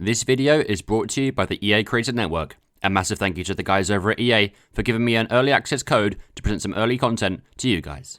This video is brought to you by the EA Creator Network. A massive thank you to the guys over at EA for giving me an early access code to present some early content to you guys.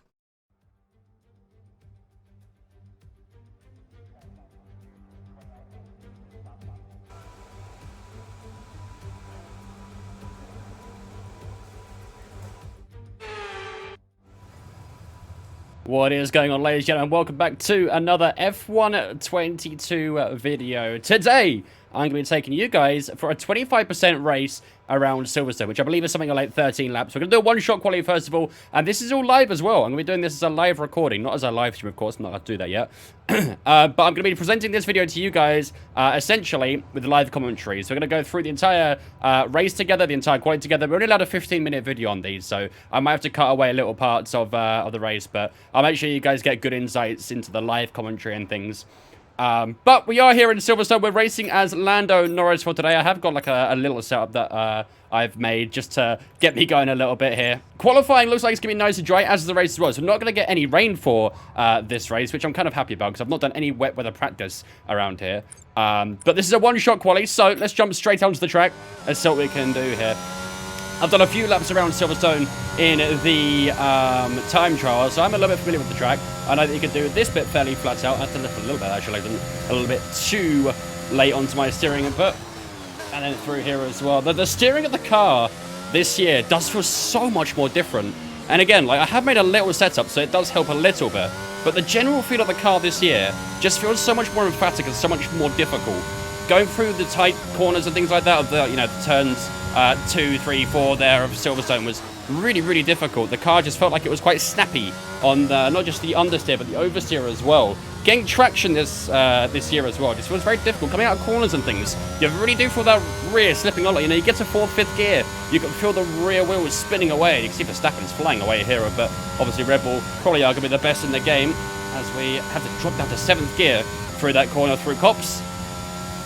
What is going on, ladies and gentlemen? Welcome back to another F1 22 video. Today, I'm going to be taking you guys for a 25% race around Silverstone, which I believe is something like 13 laps. We're going to do a one-shot quality first of all, and this is all live as well. I'm going to be doing this as a live recording, not as a live stream, of course. I'm not going to do that yet. But I'm going to be presenting this video to you guys, essentially, with live commentary. So we're going to go through the entire race together, the entire quality together. We're only allowed a 15-minute video on these, so I might have to cut away little parts of the race, but I'll make sure you guys get good insights into the live commentary and things. But we are here in Silverstone. We're racing as Lando Norris for today. I have got like a little setup that I've made just to get me going a little bit here. Qualifying looks like it's going to be nice and dry as the race as well. So we're not going to get any rain for this race, which I'm kind of happy about because I've not done any wet weather practice around here. But this is a one-shot quali, so let's jump straight onto the track and see what we can do here. I've done a few laps around Silverstone in the time trial, so I'm a little bit familiar with the track. I know that you can do this bit fairly flat out. I have to lift a little bit, actually. A little bit too late onto my steering input. And then through here as well. The steering of the car this year does feel so much more different. And again, like I have made a little setup, so it does help a little bit. But the general feel of the car this year just feels so much more emphatic and so much more difficult. Going through the tight corners and things like that, of the the turns 2, 3, 4 there of Silverstone was really, really difficult. The car just felt like it was quite snappy on the, not just the understeer, but the oversteer as well. Getting traction this year as well just was very difficult. Coming out of corners and things, you really do feel that rear slipping on. You get to 4th, 5th gear, you can feel the rear wheels spinning away. You can see Verstappen's flying away here, but obviously Red Bull probably are going to be the best in the game as we have to drop down to 7th gear through that corner through Copse.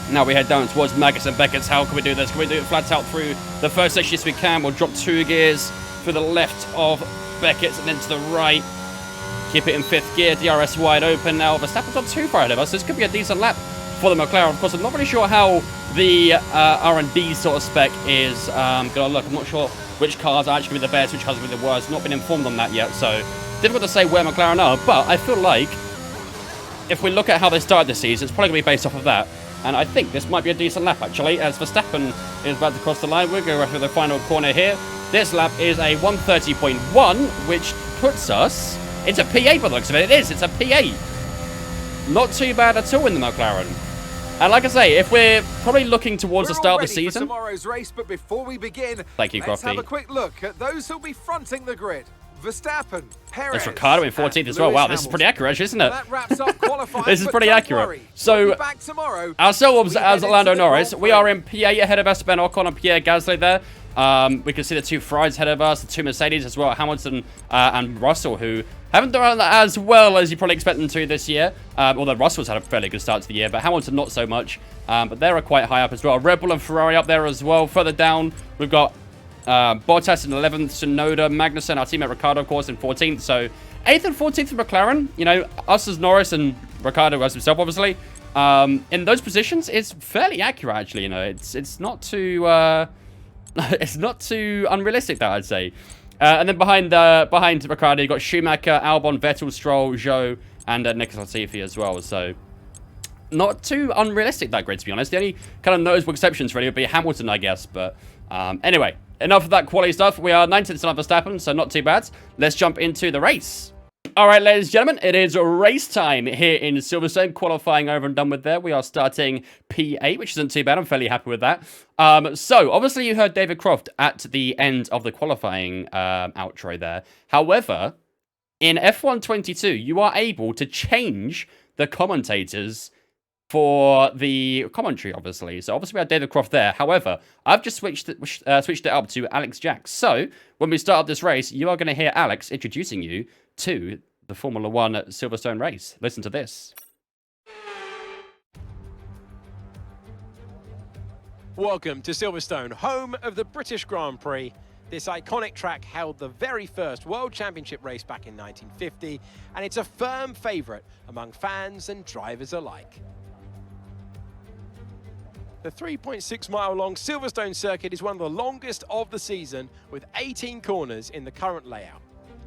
Now we head down towards Magus and Beckett's. How can we do this? Can we do it flat out through the first section? Yes, we can. We'll drop 2 gears through the left of Beckett's and then to the right. Keep it in 5th gear. DRS wide open now. Verstappen's not too far ahead of us. This could be a decent lap for the McLaren. Of course, I'm not really sure how the R&D sort of spec is going to look. I'm not sure which cars are actually going to be the best, which cars are going to be the worst. Not been informed on that yet, so difficult to say where McLaren are. But I feel like if we look at how they started the season, it's probably going to be based off of that. And I think this might be a decent lap, actually, as Verstappen is about to cross the line. We'll go through the final corner here. This lap is a 130.1, which puts us... It's a P8 by the looks of it. It is. It's a P8. Not too bad at all in the McLaren. And like I say, if we're probably looking towards the start of the season... tomorrow's race, but before we begin, thank you, let's Crofty. have a quick look at those who'll be fronting the grid. Verstappen, Perez, that's Ricciardo in 14th as well. Wow, this is pretty accurate, isn't it? Well, that wraps up qualifying, this is pretty accurate. So, ourselves as Lando Norris, we are in P8 ahead of Esteban Ocon and Pierre Gasly there. We can see the 2 Ferraris ahead of us, the 2 Mercedes as well, Hamilton and Russell, who haven't done as well as you probably expect them to this year. Although Russell's had a fairly good start to the year, but Hamilton not so much. But they're quite high up as well. Red Bull and Ferrari up there as well. Further down, we've got Bottas in 11th, Tsunoda, Magnussen, our teammate Ricciardo, of course, in 14th. So 8th and 14th for McLaren. Us as Norris and Ricciardo as himself, obviously. In those positions, it's fairly accurate, actually. It's not too it's not too unrealistic, that I'd say. And then behind Ricciardo, you've got Schumacher, Albon, Vettel, Stroll, Zhou, and Nicolas Latifi as well. So not too unrealistic, that grid, to be honest. The only kind of noticeable exceptions really would be Hamilton, I guess. But anyway, enough of that quality stuff. We are 19th on Verstappen, so not too bad. Let's jump into the race. All right, ladies and gentlemen, it is race time here in Silverstone. Qualifying over and done with there. We are starting P8, which isn't too bad. I'm fairly happy with that. So, obviously, you heard David Croft at the end of the qualifying outro there. However, in F1 22, you are able to change the commentators for the commentary, obviously. So, obviously, we had David Croft there. However, I've just switched it up to Alex Jacks. So, when we start this race, you are going to hear Alex introducing you to the Formula 1 Silverstone race. Listen to this. Welcome to Silverstone, home of the British Grand Prix. This iconic track held the very first World Championship race back in 1950, and it's a firm favourite among fans and drivers alike. The 3.6-mile long Silverstone circuit is one of the longest of the season, with 18 corners in the current layout.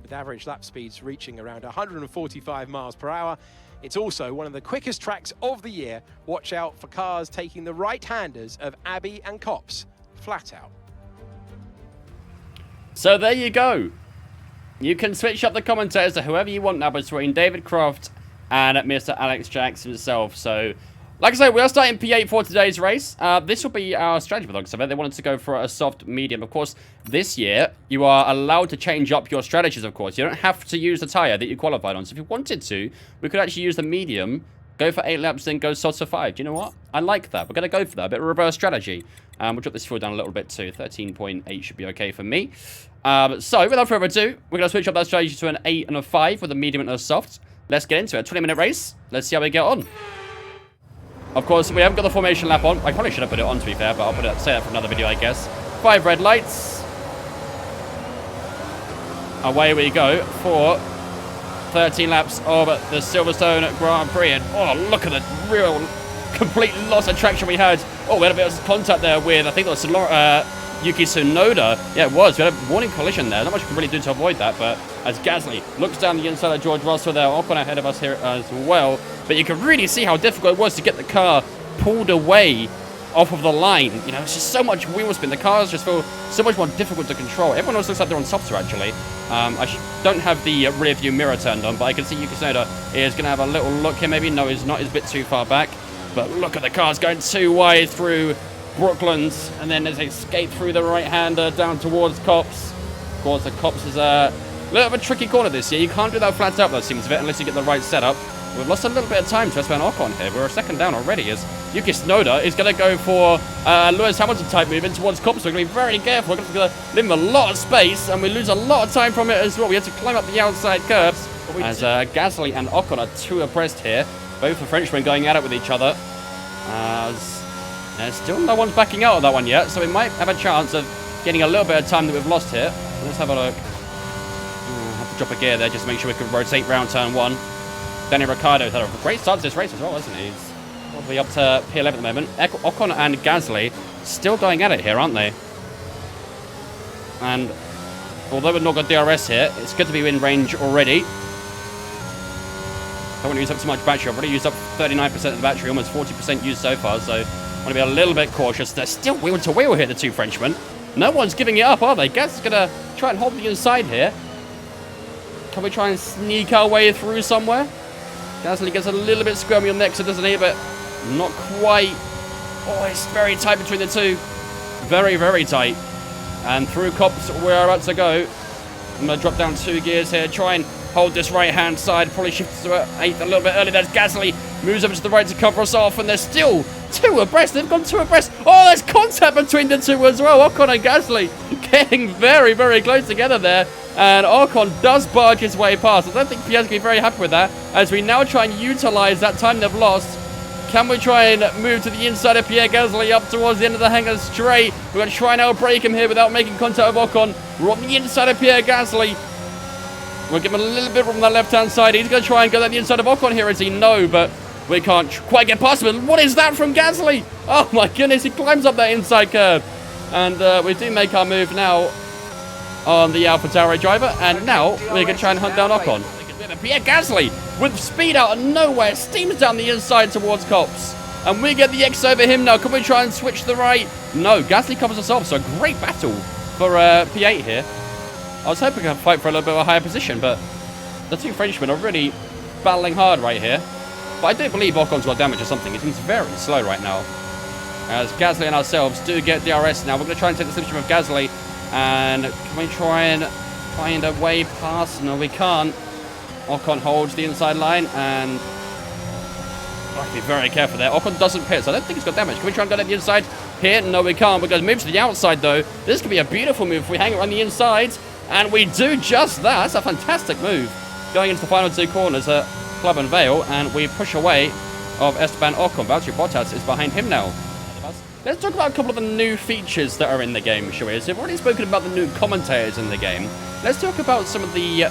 With average lap speeds reaching around 145 miles per hour, it's also one of the quickest tracks of the year. Watch out for cars taking the right-handers of Abbey and Copse flat out. So there you go. You can switch up the commentators to whoever you want now between David Croft and Mr. Alex Jackson himself. So, like I said, we are starting P8 for today's race. This will be our strategy vlog. So they wanted to go for a soft medium. Of course, this year, you are allowed to change up your strategies, of course. You don't have to use the tyre that you qualified on. So if you wanted to, we could actually use the medium, go for 8 laps, then go soft to 5. Do you know what? I like that. We're going to go for that. A bit of reverse strategy. We'll drop this fuel down a little bit too. 13.8 should be okay for me. So, without further ado, we're going to switch up that strategy to an 8 and a 5 with a medium and a soft. Let's get into it. 20-minute race. Let's see how we get on. Of course, we haven't got the formation lap on. I probably should have put it on, to be fair, but I'll say that for another video, I guess. 5 red lights. Away we go for 13 laps of the Silverstone Grand Prix. And, oh, look at the real complete loss of traction we had. Oh, we had a bit of contact there with, I think that was Yuki Tsunoda. Yeah, it was. We had a warning collision there. Not much we can really do to avoid that, but as Gasly looks down the inside of George Russell there, Ocon ahead of us here as well. But you can really see how difficult it was to get the car pulled away off of the line. You know, it's just so much wheel spin. The cars just feel so much more difficult to control. Everyone else looks like they're on softer, actually. I don't have the rear view mirror turned on, but I can see Yuki Tsunoda is going to have a little look here, maybe. No, he's not. He's a bit too far back. But look at the cars going too wide through Brooklands, and then as they skate through the right-hander down towards Copse. Of course, the Copse is a little bit of a tricky corner this year. You can't do that flat out, that seems of it, unless you get the right setup. We've lost a little bit of time to Esteban Ocon here. We're a second down already as Yuki Tsunoda is going to go for Lewis Hamilton type move in towards Copse. We're going to be very careful. We're going to leave him a lot of space, and we lose a lot of time from it as well. We have to climb up the outside curves as Gasly and Ocon are too abreast here. Both the Frenchmen going at it with each other. There's still no one's backing out of that one yet, so we might have a chance of getting a little bit of time that we've lost here. Let's have a look. Have to drop a gear there just to make sure we can rotate round turn 1. Danny Ricciardo's had a great start to this race as well, hasn't he? He's probably up to P11 at the moment. Ocon and Gasly still going at it here, aren't they? And although we've not got DRS here, it's good to be in range already. I don't want to use up too much battery. I've already used up 39% of the battery, almost 40% used so far, so I want to be a little bit cautious. They're still wheel to wheel here, the two Frenchmen. No one's giving it up, are they? Gas is going to try and hold the inside here. Can we try and sneak our way through somewhere? Gasly gets a little bit squirmy on the exit, doesn't he? But not quite. Oh, it's very tight between the two. Very, very tight. And through Copse, we're about to go. I'm going to drop down 2 gears here, try and hold this right-hand side. Probably shifts to 8th a little bit early. There's Gasly. Moves over to the right to cover us off. And they're still 2 abreast. They've gone 2 abreast. Oh, there's contact between the two as well. Ocon and Gasly getting very, very close together there. And Ocon does barge his way past. I don't think Pierre's going to be very happy with that. As we now try and utilize that time they've lost. Can we try and move to the inside of Pierre Gasly up towards the end of the hangar straight? We're going to try and outbrake him here without making contact with Ocon. We're on the inside of Pierre Gasly. We'll give him a little bit from the left-hand side. He's going to try and go down the inside of Ocon here, is he? No, but we can't quite get past him. What is that from Gasly? Oh my goodness, he climbs up that inside curve. And we do make our move now on the AlphaTauri driver. And now we're going to try and hunt down Ocon. Pierre Gasly, with speed out of nowhere, steams down the inside towards Copse. And we get the X over him now. Can we try and switch to the right? No, Gasly covers us off. So a great battle for P8 here. I was hoping to fight for a little bit of a higher position, but the two Frenchmen are really battling hard right here. But I do believe Ocon's got damage or something. He seems very slow right now. As Gasly and ourselves do get DRS now. We're going to try and take the slipstream of Gasly. And can we try and find a way past? No, we can't. Ocon holds the inside line, and I have to be very careful there. Ocon doesn't pit, so I don't think he's got damage. Can we try and go down the inside here? No, we can't. We're going to move to the outside, though. This could be a beautiful move if we hang around the inside, and we do just that. That's a fantastic move. Going into the final 2 corners at Club and Vale, and we push away of Esteban Ocon. Valtteri Bottas is behind him now. Let's talk about a couple of the new features that are in the game, shall we? So we've already spoken about the new commentators in the game. Let's talk about some of the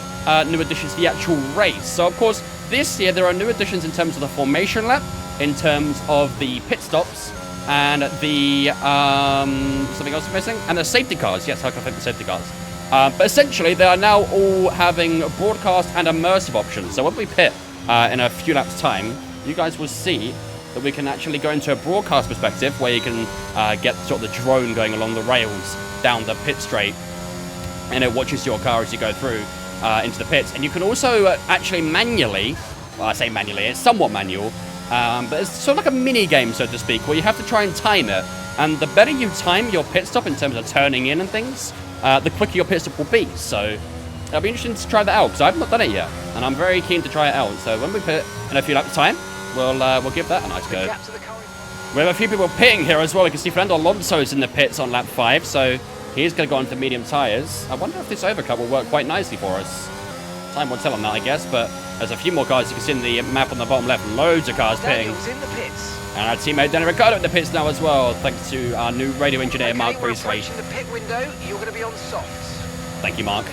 new additions to the actual race. So, of course, this year there are new additions in terms of the formation lap, in terms of the pit stops, and the something else missing, and the safety cars. Yes, I can fit the safety cars. But essentially, they are now all having broadcast and immersive options. So when we pit in a few laps' time, you guys will see that we can actually go into a broadcast perspective where you can get sort of the drone going along the rails down the pit straight, and it watches your car as you go through into the pits. And you can also actually manually, well, I say manually, it's somewhat manual, but it's sort of like a mini game, so to speak, where you have to try and time it. And the better you time your pit stop in terms of turning in and things, the quicker your pit stop will be. So it'll be interesting to try that out, because I've not done it yet, and I'm very keen to try it out. So when we pit in a few laps' time, we'll give that a nice go. We have a few people pitting here as well. We can see Fernando Alonso's in the pits on lap 5, so he's going to go onto medium tyres. I wonder if this overcut will work quite nicely for us. Time will tell on that, I guess, but there's a few more cars you can see in the map on the bottom left. Loads of cars pitting. In the pits. And our teammate Danny Ricciardo in the pits now as well, thanks to our new radio engineer, Mark Priestley. Approaching the pit window, you're going to be on softs. Thank you, Mark.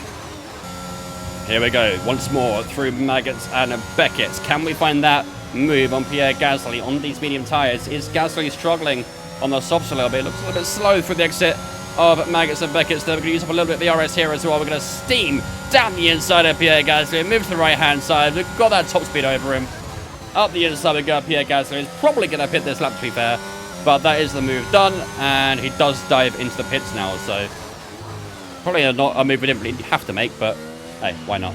Here we go, once more through Maggots and Beckett's. Can we find that move on Pierre Gasly on these medium tyres? Is Gasly struggling on the softs a little bit? Looks a little bit slow through the exit of Maggots and Beckett's. They're going to use up a little bit of the RS here as well. We're going to steam down the inside of Pierre Gasly, move to the right-hand side. We've got that top speed over him. Up the inside we go. Pierre Gasly is probably going to pit this lap, to be fair, but that is the move done, and he does dive into the pits now, so probably not a move we didn't really have to make, but hey, why not?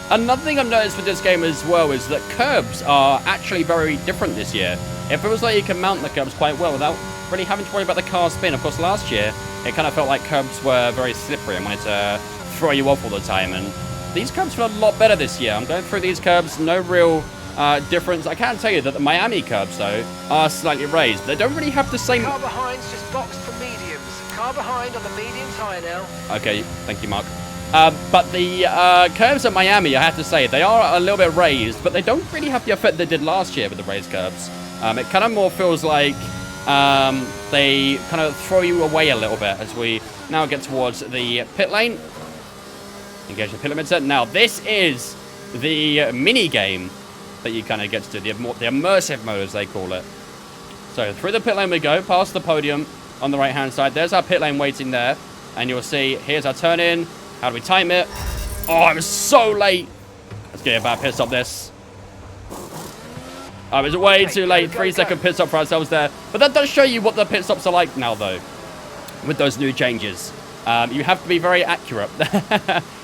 Another thing I've noticed with this game as well is that curbs are actually very different this year. It feels like you can mount the curbs quite well without really having to worry about the car spin. Of course, last year, it kind of felt like curbs were very slippery and wanted to throw you off all the time, and these curbs feel a lot better this year. I'm going through these curbs, no real difference. I can tell you that the Miami curbs, though, are slightly raised. They don't really have the same... Car behind's just boxed for mediums. Car behind on the medium tyre now. Okay, thank you, Mark. But the curves at Miami, I have to say, they are a little bit raised, but they don't really have the effect they did last year with the raised curves. It kind of more feels like they kind of throw you away a little bit as we now get towards the pit lane. Engage the pit limiter. Now, this is the mini game that you kind of get to do, the immersive mode, as they call it. So through the pit lane we go, past the podium on the right-hand side. There's our pit lane waiting there, and you'll see, here's our turn in. How do we time it? Oh, I was so late. Let's get a bad pit stop this. I was way too late. 3-second pit stop for ourselves there. But that does show you what the pit stops are like now, though, with those new changes. You have to be very accurate.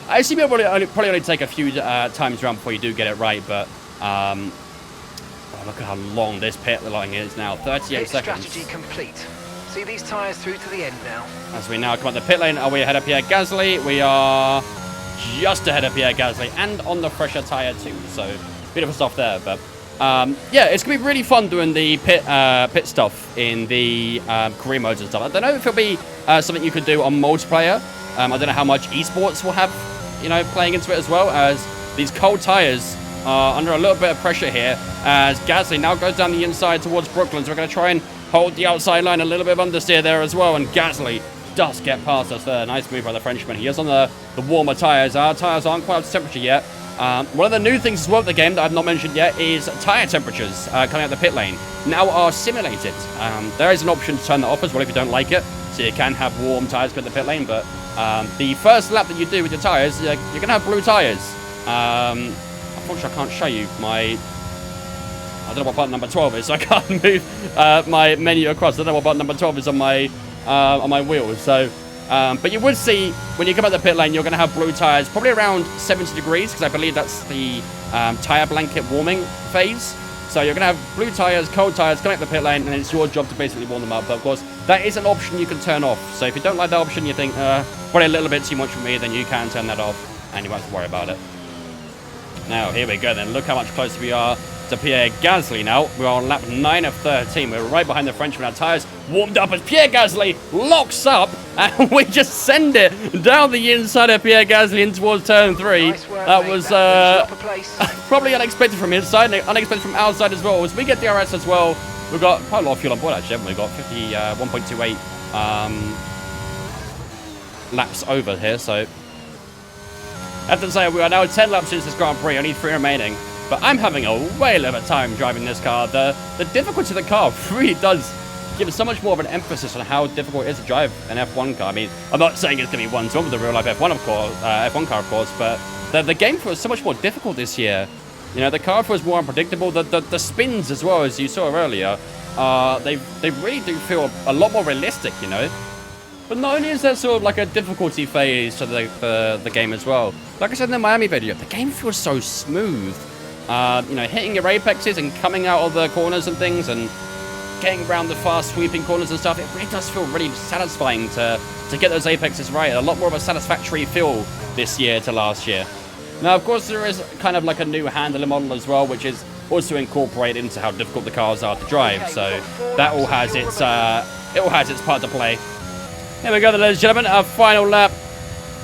I assume it'll probably only take a few times around before you do get it right, but oh, look at how long this pit line is now. 38 seconds. Strategy complete. See these tyres through to the end now. As we now come up the pit lane, are we ahead of Pierre Gasly? We are just ahead of Pierre Gasly and on the fresher tyre too. So beautiful stuff there. But yeah, it's going to be really fun doing the pit stuff in the career modes and stuff. I don't know if it'll be something you could do on multiplayer. I don't know how much esports will have, you know, playing into it as well, as these cold tyres are under a little bit of pressure here as Gasly now goes down the inside towards Brooklyn. So we're going to try and hold the outside line, a little bit of understeer there as well, and Gasly does get past us there. Nice move by the Frenchman. He is on the warmer tyres. Our tyres aren't quite up to temperature yet. One of the new things as well with the game that I've not mentioned yet is tyre temperatures coming out the pit lane now are simulated. There is an option to turn that off as well if you don't like it, so you can have warm tyres go to the pit lane, but the first lap that you do with your tyres, you're going to have blue tyres. Unfortunately, I can't show you my... I don't know what button number 12 is, so I can't move my menu across. I don't know what button number 12 is on my wheels. So, but you would see when you come out the pit lane, you're going to have blue tyres, probably around 70 degrees, because I believe that's the tyre blanket warming phase. So you're going to have blue tyres, cold tyres, coming out the pit lane, and it's your job to basically warm them up. But of course, that is an option you can turn off. So if you don't like that option, you think, probably a little bit too much for me, then you can turn that off, and you won't have to worry about it. Now, here we go then. Look how much closer we are to Pierre Gasly now. We're on lap 9 of 13. We're right behind the Frenchman. Our tyres warmed up as Pierre Gasly locks up, and we just send it down the inside of Pierre Gasly in towards turn 3. Nice work, that mate. was probably unexpected from his side, unexpected from our side as well. As we get DRS as well, we've got quite a lot of fuel on board actually, haven't we? We've got 1.28 laps over here, so I have to say we are now 10 laps into this Grand Prix, only 3 remaining. But I'm having a whale of a time driving this car. The difficulty of the car really does gives so much more of an emphasis on how difficult it is to drive an F1 car. I mean, I'm not saying it's going to be one-to-one with the real-life F1, F1 car, of course, but the game feels so much more difficult this year. You know, the car feels more unpredictable. The spins as well, as you saw earlier, they really do feel a lot more realistic, you know. But not only is there sort of like a difficulty phase to the game as well. Like I said in the Miami video, the game feels so smooth. You know, hitting your apexes and coming out of the corners and things and getting around the fast sweeping corners and stuff, it really does feel really satisfying to get those apexes right. A lot more of a satisfactory feel this year to last year. Now, of course, there is kind of like a new handling model as well, which is also incorporated into how difficult the cars are to drive. So that all has its part to play. Here we go, ladies and gentlemen, our final lap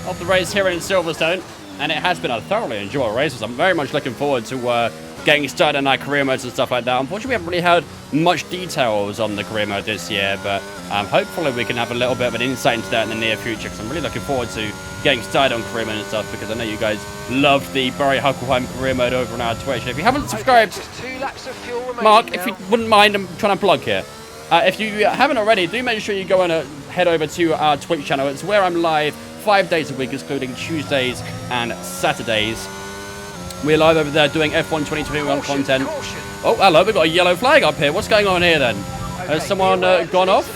of the race here in Silverstone, and it has been a thoroughly enjoyable race. I'm very much looking forward to getting started on our career modes and stuff like that. Unfortunately, we haven't really had much details on the career mode this year, but hopefully we can have a little bit of an insight into that in the near future, because I'm really looking forward to getting started on career mode and stuff, because I know you guys love the Barry Huckelheim career mode over on our Twitch. And if you haven't subscribed, Just 2 laps of fuel remaining Mark, now. if you wouldn't mind, I'm trying to plug here. If you haven't already, do make sure you go and head over to our Twitch channel. It's where I'm live 5 days a week, including Tuesdays and Saturdays. We're live over there doing F1 2021 content. Caution. Oh, hello, we've got a yellow flag up here. What's going on here then? Has someone gone off?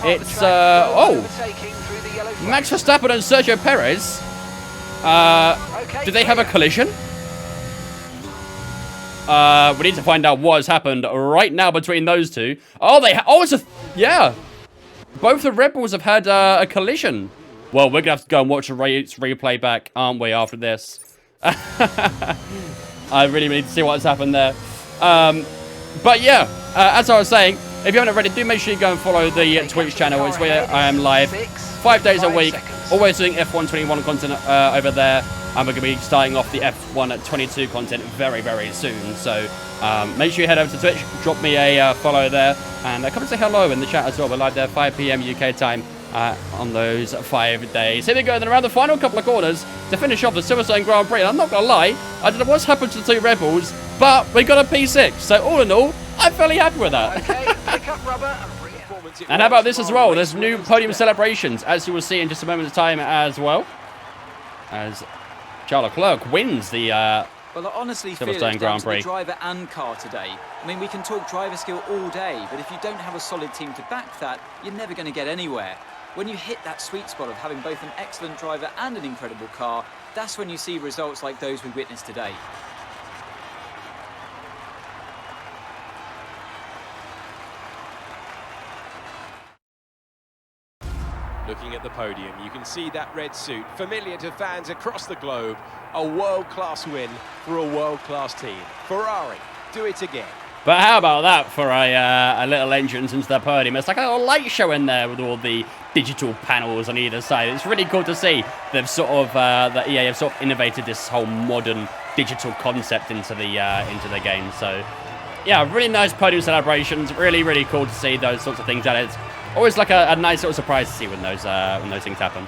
It's, Max Verstappen and Sergio Perez. Did they have a collision? We need to find out what has happened right now between those two. Oh, yeah. Both the Red Bulls have had a collision. Well, we're going to have to go and watch the race replay back, aren't we, after this? I really need to see what's happened there. But yeah, as I was saying, if you haven't already, do make sure you go and follow the Twitch channel. It's where I am live 5 days a week, always doing F1 21 content over there. And we're going to be starting off the F1 22 content very, very soon. So make sure you head over to Twitch, drop me a follow there, and come and say hello in the chat as well. We're live there 5 p.m. UK time on those 5 days. Here we go, then around the final couple of corners to finish off the Silverstone Grand Prix. And I'm not going to lie, I don't know what's happened to the two Red Bulls, but we got a P6. So all in all, I'm fairly happy with that. Okay, pick up rubber and bring it. And how about this as well? There's new podium celebrations, as you will see in just a moment's time as well. As Charles Leclerc wins the Well, I honestly feel it's Silverstone down Grand to the Prix. driver and car today. I mean, we can talk driver skill all day, but if you don't have a solid team to back that, you're never going to get anywhere. When you hit that sweet spot of having both an excellent driver and an incredible car, that's when you see results like those we witnessed today. Looking at the podium, you can see that red suit, familiar to fans across the globe. A world-class win for a world-class team. Ferrari, do it again. But how about that for a little entrance into the podium? It's like a little light show in there with all the digital panels on either side. It's really cool to see. They've sort of, the EA have sort of innovated this whole modern digital concept into the game. So, yeah, really nice podium celebrations. Really, really cool to see those sorts of things. And it's always like a nice little surprise to see when those things happen.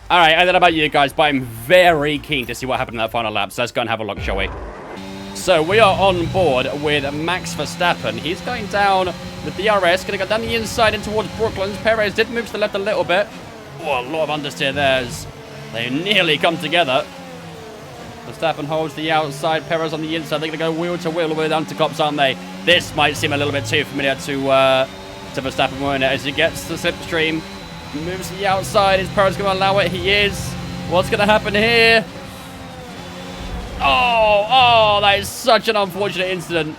All right, I don't know about you guys, but I'm very keen to see what happened in that final lap. So let's go and have a look, shall we? So we are on board with Max Verstappen. He's going down with the DRS, going to go down the inside and towards Brooklands. Perez did move to the left a little bit. Oh, a lot of understeer there as they nearly come together. Verstappen holds the outside, Perez on the inside. They're going to go wheel to wheel with undercops, aren't they? This might seem a little bit too familiar to Verstappen, won't it? As he gets the slipstream, moves to the outside. Is Perez going to allow it? He is. What's going to happen here? Oh, that is such an unfortunate incident.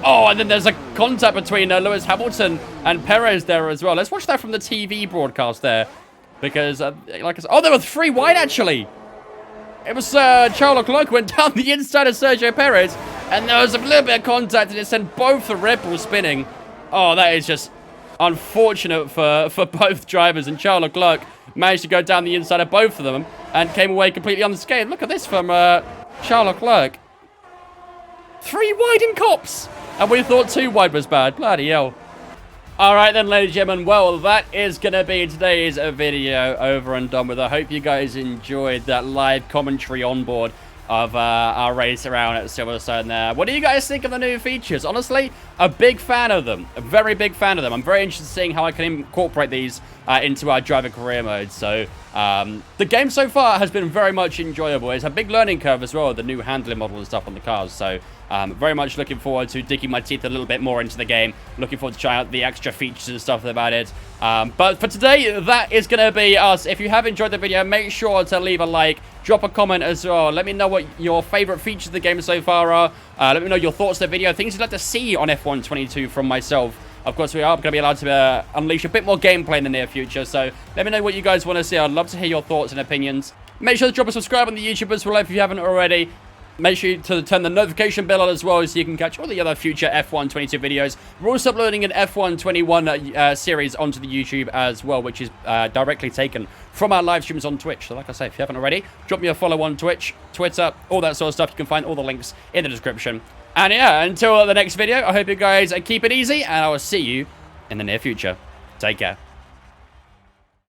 Oh, and then there's a contact between Lewis Hamilton and Perez there as well. Let's watch that from the TV broadcast there. Because, like I said, there were 3 wide, actually. It was Charles Leclerc who went down the inside of Sergio Perez. And there was a little bit of contact, and it sent both the Red Bulls spinning. Oh, that is just unfortunate for both drivers. And Charles Leclerc managed to go down the inside of both of them and came away completely unscathed. Look at this from Charles Leclerc. 3 wide in cops. And we thought 2 wide was bad. Bloody hell. All right then, ladies and gentlemen. Well, that is going to be today's video over and done with. I hope you guys enjoyed that live commentary on board of our race around at Silverstone there. What do you guys think of the new features? Honestly, a big fan of them. A very big fan of them. I'm very interested in seeing how I can incorporate these into our driver career mode. So the game so far has been very much enjoyable. It's a big learning curve as well, the new handling model and stuff on the cars. So very much looking forward to digging my teeth a little bit more into the game. Looking forward to trying out the extra features and stuff about it. But for today, that is going to be us. If you have enjoyed the video, make sure to leave a like. Drop a comment as well. Let me know what your favorite features of the game so far are. Let me know your thoughts on the video. Things you'd like to see on F1 22 from myself. Of course, we are going to be allowed to unleash a bit more gameplay in the near future. So let me know what you guys want to see. I'd love to hear your thoughts and opinions. Make sure to drop a subscribe on the YouTube as well if you haven't already. Make sure to turn the notification bell on as well so you can catch all the other future F1 22 videos. We're also uploading an F1 21 series onto the YouTube as well, which is directly taken from our live streams on Twitch. So like I say, if you haven't already, drop me a follow on Twitch, Twitter, all that sort of stuff. You can find all the links in the description. And yeah, until the next video, I hope you guys keep it easy, and I will see you in the near future. Take care.